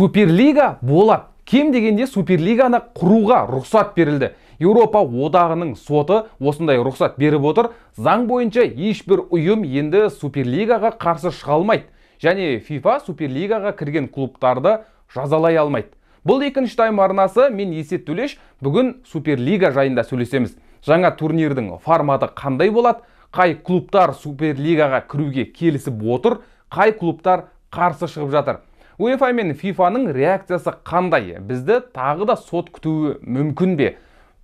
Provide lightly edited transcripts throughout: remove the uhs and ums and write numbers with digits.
Суперлига болады. Кем дегенде Суперлиганы құруға рұқсат берілді. Еуропа одағының соты осындай рұқсат беріп отыр. Заң бойынша ешбір ұйым енді Суперлигаға қарсы шыға алмайды. Және FIFA Суперлигаға кірген клубтарды жазалай алмайды. Бұл екінші тайм арнасы, мен Есет Төлеш, бүгін Суперлига жайында сөйлесеміз. Жаңа турнирдің форматы қандай болады? Қай клубтар Суперлигаға кіруге келісіп отыр? Қай клубтар қарсы шығып жатыр? UEFA мен FIFA-ның реакциясы қандай? Бізді тағы да сот күтуі мүмкін бе?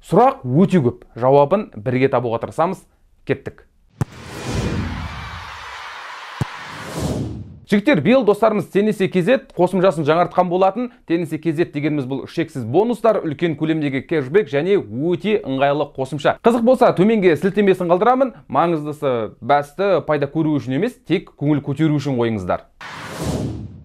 Сұрақ өте көп. Жауабын бірге табуға тырысамыз. Кеттік. Жігіттер, биыл достарымыз Теннисте KZ қосымшасын жаңартқан болатын. Теннисте KZ дегеніміз бұл шексіз бонустар, үлкен көлемдегі кэшбэк және өте ыңғайлы қосымша. Қызық болса, төменге сілтемесін қалдырамын. Маңыздысы басты пайда көру үшін емес, тек көңіл көтеру үшін қойыңыздар.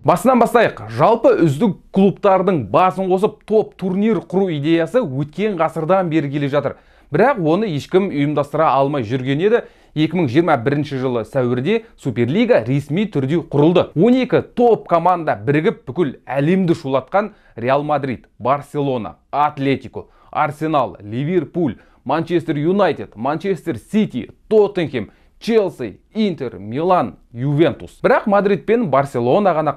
Басынан бастайық. Жалпы үздік клубтардың басын қосып топ турнир құру идеясы өткен ғасырдан бері келе жатыр. Бірақ оны ешкім ұйымдастыра алмай жүрген еді. 2021 жылы сәуірде Суперлига ресми түрде құрылды. 12 топ команда бірігіп бүкіл әлемді шулатқан Реал Мадрид, Барселона, Атлетико, Арсенал, Ливерпуль, Манчестер Юнайтед, Манчестер Сити, Тоттенхем, Челси, Интер, Милан, Ювентус. Бірақ Мадрид пен Барселона ғана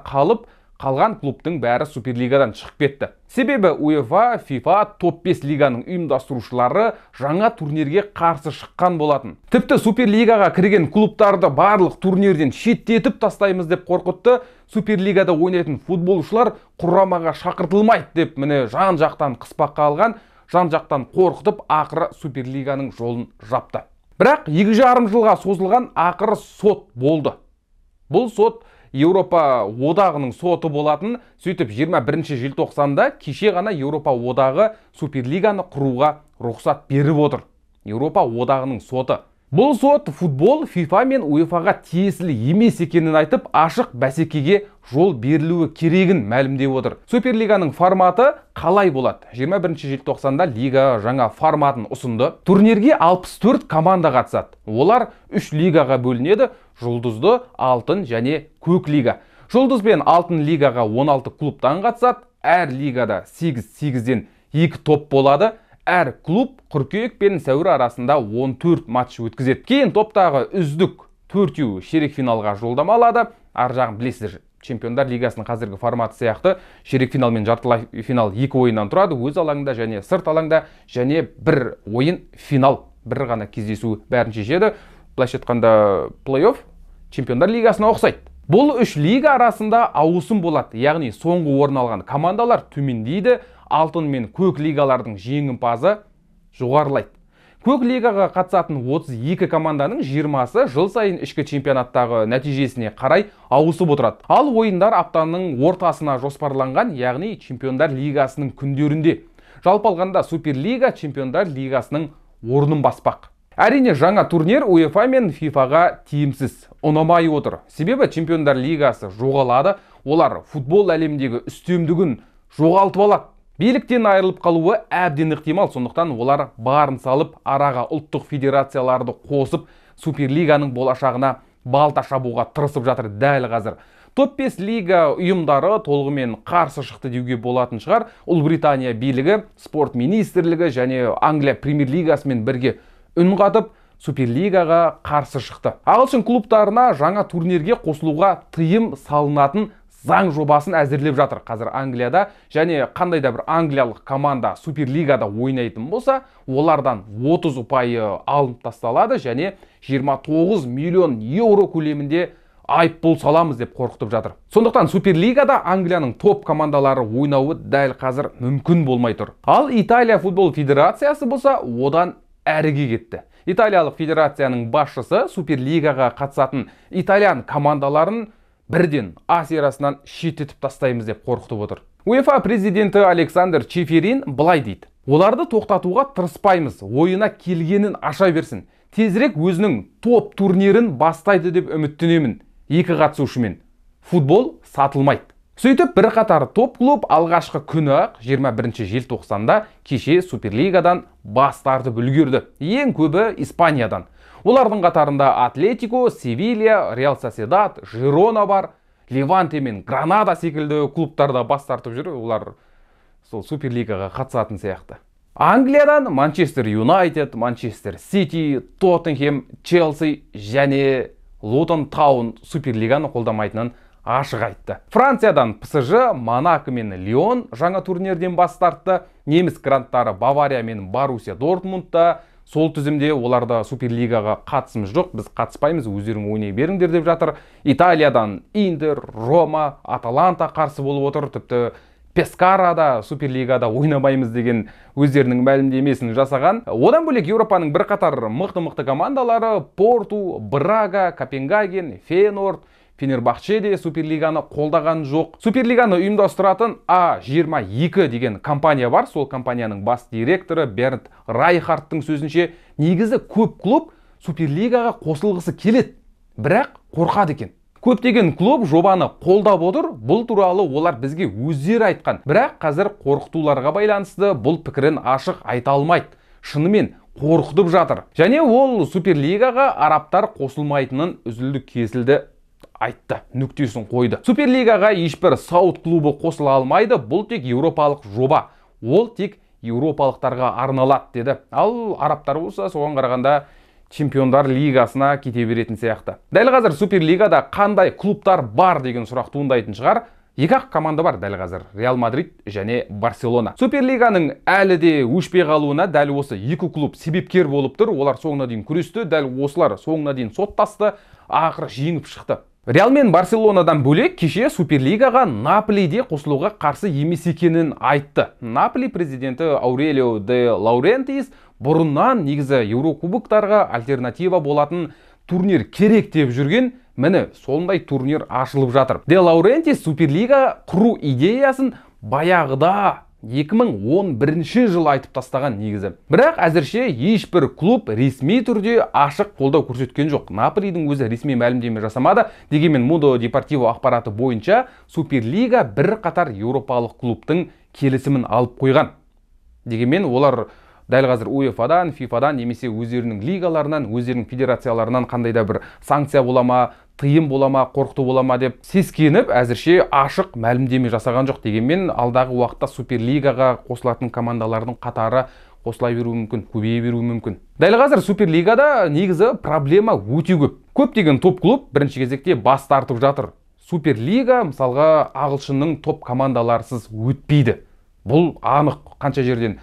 қалған клубтың бәрі Суперлигадан шығып кетті. Себебі UEFA, FIFA топ 5 лиганың ұйымдастырушылары жаңа турнирге қарсы шыққан болатын. Тіпті Суперлигаға кірген клубтарды барлық турнирден шеттетіп тастаймыз деп қорқытты. Суперлигада ойнайтын футболшылар құрамаға шақыртылмайды деп міне жан-жақтан қыспаққа алған, жан-жақтан қорқытып ақыры Суперлиганың жолын жапты. Бірақ 2,5 жылға созылған ақыры сот болды. Бұл сот Еуропа одағының соты болатын. Сөйтіп 21 желтоқсанда кеше ғана Еуропа одағы Суперлиганы құруға рұқсат беріп отыр. Еуропа одағының соты. Бұл сот футбол, FIFA мен UEFA-ға тиесілі емес екенін айтып, ашық бәсекеге жол берілуі керегін мәлімдеп отыр. Суперлиганың форматы қалай болады? 21 желтоқсанда лига жаңа форматын ұсынды. Турнирге 64 команда қатысады. Олар 3 лигаға бөлінеді: жұлдызды, алтын және көк лига. Жұлдыз бен алтын лигаға 16 клубтан қатысады. Әр лигада 8-8-ден 2 топ болады. Әр клуб қыркүйек пен сәуір арасында 14 матч өткізеді. Кейін топтағы үздік 4-еу ширек финалға жолдама алады. Ар жағын білесіздер, Чемпиондар лигасының қазіргі форматы сияқты ширек финал мен жартылай финал 2 ойыннан тұрады. Өз алаңда және сырт алаңда, және бір ойын финал, бір ғана кездесу бәрін шешеді. Былайша айтқанда плей-офф Чемпиондар лигасына ұқсайды. Бұл 3 лига арасында ауысым болады, яғни соңғы орын алған командалар төмендейді, алтын мен көк лигалардың жеңімпазы жоғарылайды. Көк лигаға қатысатын 32 команданың 20-сы жыл сайын ішкі чемпионаттағы нәтижесіне қарай ауысып отырады. Ал ойындар аптаның ортасына жоспарланған, яғни Чемпиондар лигасының күндерінде. Жалпы алғанда Суперлига Чемпиондар лигасының орнын баспақ. Әрине, жаңа турнир UEFA мен FIFA-ға тиімсіз, ұнамай отыр. Себебі Чемпиондар лигасы жоғалады, олар футбол әлеміндегі үстемдігін жоғалтып алады. Биліктен айырылып қалуы әбден ықтимал, сондықтан олар барын салып, араға ұлттық федерацияларды қосып, Суперлиганың болашағына балта шабуға тырысып жатыр дәл қазір. Топ 5 лига ұйымдары толығымен қарсы шықты деуге болатын шығар. Ұлыбритания билігі, спорт министрлігі және Англия премьер-лигасымен бірге үн қатып, Суперлигаға қарсы шықты. Ағылшын клубтарына жаңа турнирге қосылуға тыйым салынатын заң жобасын әзірлеп жатыр қазір Англияда. Және қандай да бір англиялық команда Суперлигада ойнайтын болса, олардан 30 ұпайы алынып тасталады және 29 миллион еуро көлемінде айыппұл саламыз деп қорқытып жатыр. Сондықтан Суперлигада Англияның топ командалары ойнауы дәл қазір мүмкін болмай тұр. Ал Италия футбол федерациясы болса, одан әріге кетті. Италиялық федерацияның басшысы Суперлигаға қатысатын итальян командаларын бірден А сериясынан шеттетіп тастаймыз деп қорқытып отыр. UEFA президенті Александр Чеферин былай дейді: оларды тоқтатуға тырыспаймыз, ойына келгенін аша берсін. Тезірек өзінің топ турнирін бастайды деп үміттенемін. 2 қатысушымен. Футбол сатылмайды. Сөйтіп, бір қатар топ клуб алғашқы күні 21 желтоқсанда кеше Суперлигадан бас тартып үлгерді. Ең көбі Испаниядан. Олардың қатарында Атлетико, Севилья, Реал Соседат, Жирона бар. Леванте мен Гранада секілді клубтарда бас тартып жүр, олар сол Суперлигаға қатысатын сияқты. Англиядан Манчестер Юнайтед, Манчестер Сити, Тоттенхем, Челси және Лутон Таун Суперлиганы қолдамайтынын ашық айтты. Франциядан ПСЖ, Монако мен Лион жаңа турнирден бас тартты. Неміс гранттары Бавария мен Боруссия Дортмундта. Сол тізімде оларда Суперлигаға қатысымыз жоқ, біз қатыспаймыз, өздерің ойнай беріңдер деп жатыр. Италиядан Интер, Рома, Аталанта қарсы болып отыр. Тіпті Пескарада Суперлигада ойнамаймыз деген өздерінің мәлімдемесін жасаған. Одан бөлек Еуропаның бірқатар мықты командалары Порту, Брага, Копенгаген, Фейнорд, Фенербахче де Суперлиганы қолдаған жоқ. Суперлиганы ұйымдастыратын А22 деген компания бар. Сол компанияның бас директоры Бернт Райхардтың сөзінше, негізі көп клуб Суперлигаға қосылғысы келеді, бірақ қорқады екен. Көптеген клуб жобаны қолдап отыр, бұл туралы олар бізге өздері айтқан. Бірақ қазір қорқытуларға байланысты бұл пікірін ашық айта алмайды. Шынымен қорқытып жатыр. Және ол Суперлигаға арабтар қосылмайтынын үзілді-кесілді айтты, нүктесін қойды. Суперлигаға ешбір сауд клубы қосыла алмайды, бұл тек еуропалық жоба. Ол тек еуропалықтарға арналады деді. Ал арабтар болса соған қарағанда Чемпиондар лигасына кете беретін сияқты. Дәл қазір Суперлигада қандай клубтар бар деген сұрақ туындайтын шығар. Екі-ақ команда бар дәл қазір: Реал Мадрид және Барселона. Суперлиганың әлі де өшпей қалуына дәл осы екі клуб себепкер болып тұр. Олар соңына дейін күресті, дәл осылар соңына дейін соттасты, ақыры жеңіп шықты. Реал мен Барселонадан бөлек кеше Суперлигаға Наполиде қосылуға қарсы емес екенін айтты. Наполи президенті Аурелио де Лаурентис бұрыннан негізі Еурокубоктарға альтернатива болатын турнир керек деп жүрген, міне сондай турнир ашылып жатыр. Де Лаурентис Суперлига құру идеясын баяғыда 2011 жыл айтып тастаған негізі. Бірақ әзірше ешбір клуб ресми түрде ашық қолдау көрсеткен жоқ. Наполидің өзі ресми мәлімдеме жасамады. Дегенмен Mundo Deportivo ақпараты бойынша Суперлига бір қатар еуропалық клубтың келісімін алып қойған. Дегенмен олар дәл қазір УЕФАдан, ФИФАдан немесе өздерінің лигаларынан, өздерінің федерацияларынан қандай да бір санкция болама, тыйым болама, қорқыту болама деп сескеніп, әзірше ашық мәлімдеме жасаған жоқ. Дегенмен алдағы уақытта Суперлигаға қосылатын командалардың қатары қосыла беруі мүмкін, көбейе беруі мүмкін. Дәл қазір Суперлигада негізі проблема өте көп. Көптеген топ клуб бірінші кезекте бас тартып жатыр. Суперлига мысалға ағылшынның топ командаларсыз өтпейді. Бұл анық. Қанша жерден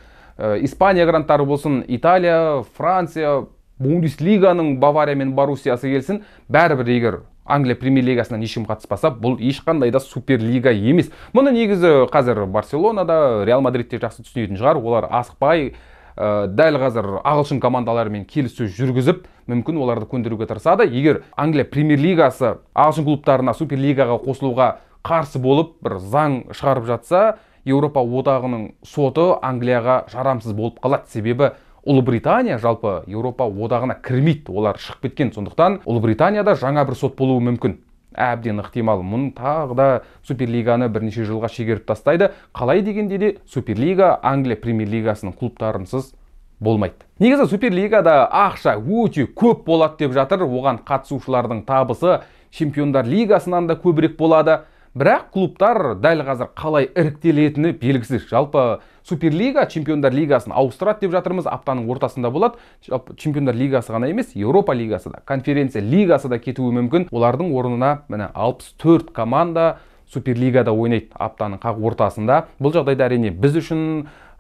Испания гранттары болсын, Италия, Франция, Бундеслиганың Бавария мен Боруссиясы келсін, бәрібір егер Англия премьер лигасынан ешкім қатыспаса, бұл ешқандай да Суперлига емес. Мұны негізі қазір Барселонада, Реал Мадридте жақсы түсінетін шығар. Олар асықпай дәл қазір ағылшын командаларымен келіссөз жүргізіп, мүмкін оларды көндіруге тырысады. Егер Англия премьер лигасы ағылшын клубтарына Суперлигаға қосылуға қарсы болып бір заң шығарып жатса, Еуропа одағының соты Англияға жарамсыз болып қалады. Себебі Ұлыбритания жалпы Еуропа одағына кірмейді, олар шығып кеткен. Сондықтан Ұлыбританияда жаңа бір сот болуы мүмкін. Әбден ықтимал. Мұны тағы да Суперлиганы бірнеше жылға шегеріп тастайды. Қалай дегенде де Суперлига Англия премьер лигасының клубтарынсыз болмайды. Негізі Суперлигада ақша өте көп болады деп жатыр. Оған қатысушылардың табысы Чемпиондар лигасынан да көбірек болады. Бірақ клубтар дәл қазір қалай іріктелетіні белгісіз. Жалпы Суперлига Чемпиондар лигасын ауыстырады деп жатырмыз. Аптаның ортасында болады. Жалпы Чемпиондар лигасы ғана емес, Еуропа лигасы да, Конференция лигасы да кетуі мүмкін. Олардың орнына міне 64 команда Суперлигада ойнайды аптаның қақ ортасында. Бұл жағдайда әрине біз үшін,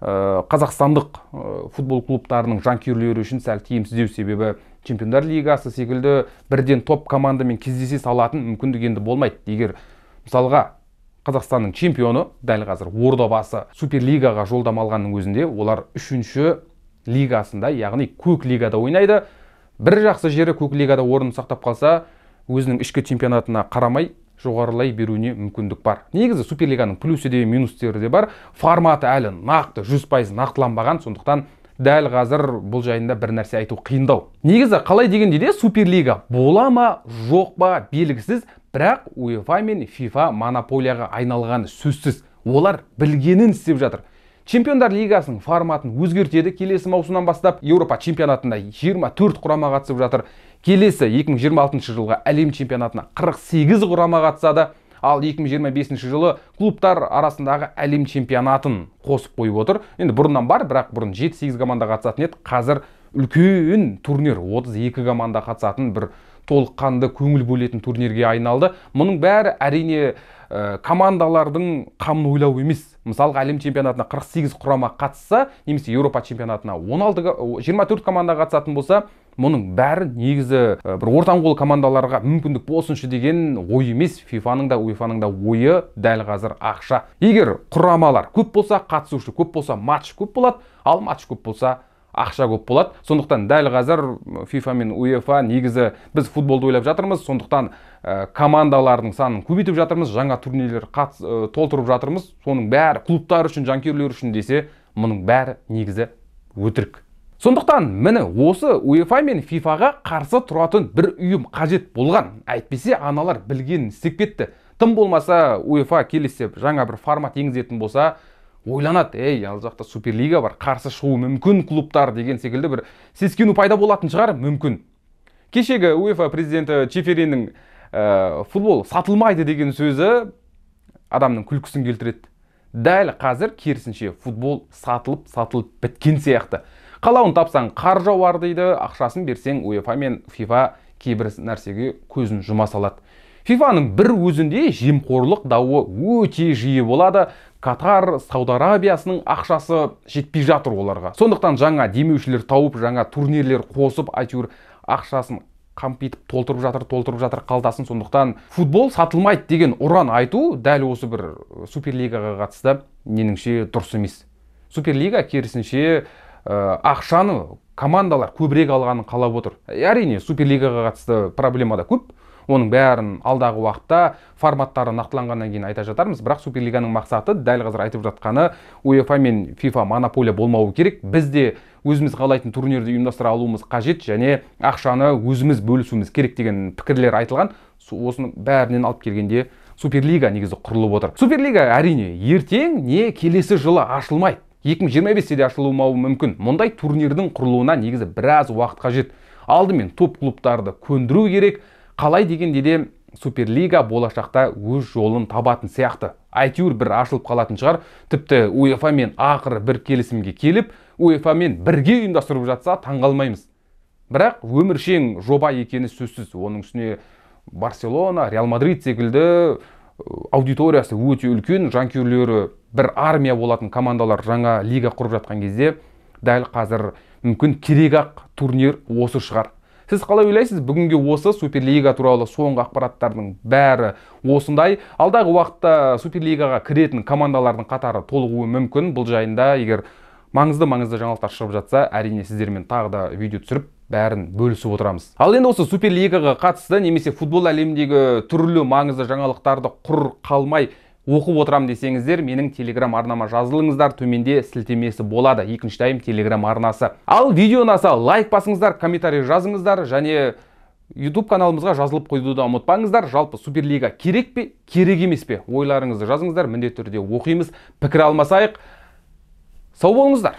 қазақстандық футбол клубтарының жанкүйерлері үшін сәл тиімсіздеу. Себебі Чемпиондар лигасы секілді бірден топ командамен кездесе салатын мүмкіндік енді болмайды. Егер мысалға Қазақстанның чемпионы дәл қазір Ордабасы Суперлигаға жолдама алғанның өзінде, олар 3-ші лигасында, яғни көк лигада ойнайды. Бір жақсы жері көк лигада орнын сақтап қалса, өзінің ішкі чемпионатына қарамай жоғарылай беруіне мүмкіндік бар. Негізі Суперлиганың плюсы де минустері де бар. Форматы әлі нақты 100% нақтыланбаған, сондықтан дәл қазір бұл жайында бір нәрсе айту қиындау. Негізі қалай дегенде де Суперлига бола ма, жоқ па белгісіз. Бірақ УЕФА мен ФИФА монополияға айналғаны сөзсіз. Олар білгенін істеп жатыр. Чемпиондар лигасының форматын өзгертеді. Келесі маусымнан бастап Еуропа чемпионатында 24 құрама қатысып жатыр. Келесі 2026 жылға әлем чемпионатына 48 құрама қатысады. ал 2025 жылы клубтар арасындағы әлем чемпионатын қосып қойып отыр. Енді бұрыннан бар, бірақ бұрын 7-8 команда қатысатын еді. Қазір үлкен турнир, 32 команда қатысатын бір толыққанды көңіл бөлетін турнирге айналды. Мұның бәрі әрине командалардың қамын ойлау емес. Мысалға әлем чемпионатына 48 құрама қатысса, немесе Еуропа чемпионатына 24 команда қатысатын болса, мұның бәрі негізі бір ортан қол командаларға мүмкіндік болсыншы деген ой емес. FIFA-ның да UEFA-ның да ойы дәл қазір ақша. Егер құрамалар көп болса, қатысушы көп болса, матч көп болады, ал матч көп болса, ақша көп болады. Сондықтан дәл қазір FIFA мен UEFA негізі біз футболды ойлап жатырмыз. Сондықтан командалардың санын көбейтіп жатырмыз, жаңа турнирлер толтырып жатырмыз. Соның бәрі клубтар үшін, жанкүйерлер үшін десе, мұның бәрі негізі өтірік. Сондықтан міне осы UEFA мен FIFA-ға қарсы тұратын бір ұйым қажет болған. Әйтпесе аналар білгенін істеп кетті. Тым болмаса UEFA келесі жаңа бір формат енгізетін болса, ойланады, ал жақта Суперлига бар, қарсы шығу мүмкін клубтар деген секілді бір сескену пайда болатын шығар, мүмкін. Кешегі UEFA президенті Чефериннің футбол сатылмайды деген сөзі адамның күлкісін келтіреді. Дәл қазір керісінше футбол сатылып біткен сияқты. Қалауын тапсаң қар жауар дейді, ақшасын берсең UEFA мен FIFA кейбір нәрсеге көзін жұма салады. FIFA-ның бір өзінде жемқорлық дауы өте жиі болады. Катар, Сауд Арабиясының ақшасы жетпей жатыр оларға. Сондықтан жаңа демеушілер тауып, жаңа турнирлер қосып, әйтеуір ақшасын қампитып толтырып жатыр қалдасын. Сондықтан футбол сатылмайды деген ұран айту дәл осы бір Суперлигаға қатысты меніңше дұрыс емес. Суперлига керісінше ақшаны командалар көбірек алғанын қалап отыр. Әрине Суперлигаға қатысты проблема да көп. Оның бәрін алдағы уақытта форматтары нақтыланғаннан кейін айта жатармыз. Бірақ Суперлиганың мақсаты дәл қазір айтып жатқаны UEFA мен FIFA монополия болмауы керек. Біз де өзіміз қалайтын турнирді ұйымдастыра алуымыз қажет және ақшаны өзіміз бөлісуіміз керек деген пікірлер айтылған. Осының бәрінен алып келгенде Суперлига негізі құрылып отыр. Суперлига әрине ертең не келесі жылы ашылмайды. 2025-те де ашылмауы мүмкін. Мұндай турнирдің құрылуына негізі біраз уақыт қажет. Алдымен топ клубтарды көндіру керек. Қалай дегенде де Суперлига болашақта өз жолын табатын сияқты. Әйтеуір бір ашылып қалатын шығар. Тіпті UEFA мен ақыры бір келісімге келіп, UEFA мен бірге ұйымдастырып жатса таңғалмаймыз. Бірақ өміршең жоба екені сөзсіз. Оның үстіне Барселона, Реал Мадрид секілді аудиториясы өте үлкен, жанкүйерлері бір армия болатын командалар жаңа лига құрып жатқан кезде, дәл қазір мүмкін керек-ақ турнир осы шығар. Сіз қалай ойлайсыз? Бүгінге осы Суперлига туралы соңғы ақпараттардың бәрі осындай. Алдағы уақытта Суперлигаға кіретін командалардың қатары толығуы мүмкін. Бұл жайында егер маңызды жаңалықтар шығып жатса, әрине сіздермен тағы да видео түсіріп, бәрін бөлісіп отырамыз. Ал енді осы Суперлигаға қатысты немесе футбол әлеміндегі түрлі маңызды жаңалықтарды құр қалмай оқып отырам десеңіздер, менің Telegram арнама жазылыңыздар, төменде сілтемесі болады. 2-ші тайм Telegram арнасы. Ал видео ұнаса лайк басыңыздар, комментарий жазыңыздар және YouTube каналымызға жазылып қойуды да ұмытпаңыздар. Жалпы Суперлига керек пе, керек емес пе? Ойларыңызды жазыңыздар, міндетті түрде оқимыз, пікір алмасайық. Сау болыңыздар.